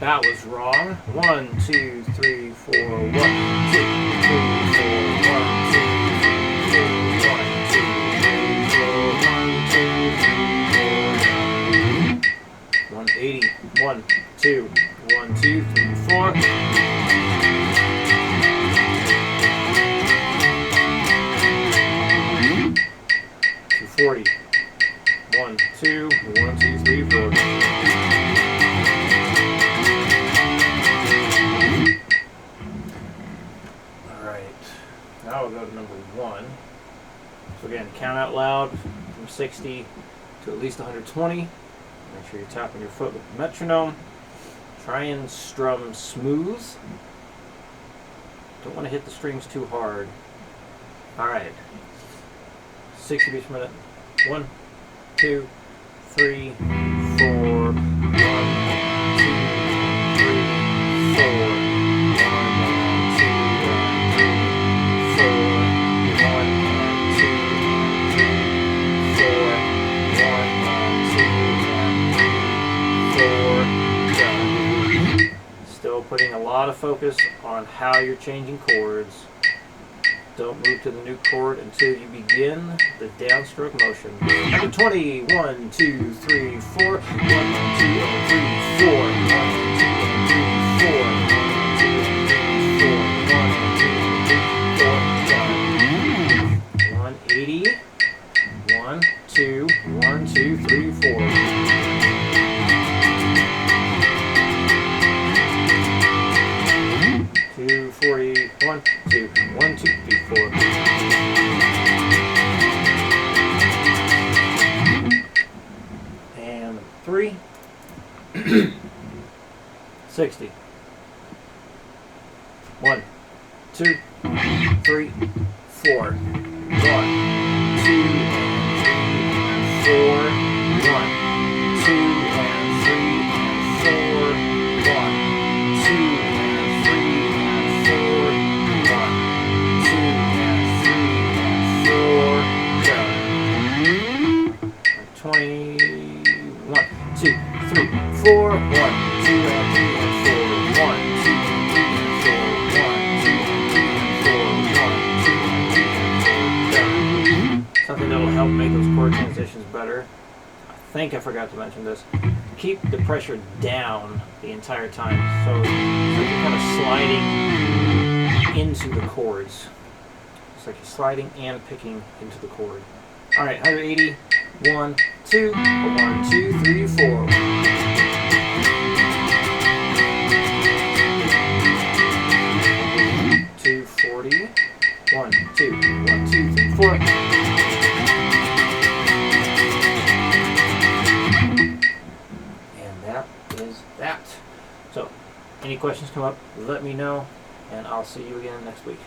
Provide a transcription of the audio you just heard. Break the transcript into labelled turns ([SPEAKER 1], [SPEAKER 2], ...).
[SPEAKER 1] That was wrong. 1, 2, 3, 4. 1, 2, 3, 4. 1, 2, 3, 4. 1, 2, 3, 4. 180. 1, 2, 1, 2, 3, 4. 240. 1, 2, 1, 2, 3, 4. Alright, now we'll go to number 1. So again, count out loud from 60 to at least 120. Make sure you're tapping your foot with the metronome. Try and strum smooth. Don't want to hit the strings too hard. Alright. 60 beats per minute. 1, 2, 3, 4. 1, 2, 3, 4. 1, 2, 3, 4. 1, 2, 3, 4. 1, 2, 3, 4. Done. Still putting a lot of focus on how you're changing chords. Don't move to the new chord until you begin the downstroke motion. Number 20. 1, 2, 3, 4. 1, 2, 3, 4. 1, 2, 3, 4. 1, 2, 3, 4. 180. 1, 2, 1, 2, 3, 4. 240, 1, 2, 1, 2, 3, 4. And 3. 60. 1, 2, 3, 4. 1, 2, and 3, 4. 1, 2, and 3, and 4. 1, 2, and 3, and 4. 1, 2, and 3, and 4. Done. 21, 2, 3, 4. 1, 2, and 3, and 4. 1, 2, and 3, and 4. 1, 2, and 3, and 4. 1, 2, and 3, and 4. Done. Something that will help make those chord transitions better. I think I forgot to mention this. Keep the pressure down the entire time, so you're kind of sliding into the chords. It's like you're sliding and picking into the chord. All right, 180. 1, 2, 1, 2, 3, 4. 240. 1, 2, 1, 2, 3, 4. And that is that. So, any questions come up, let me know, and I'll see you again next week.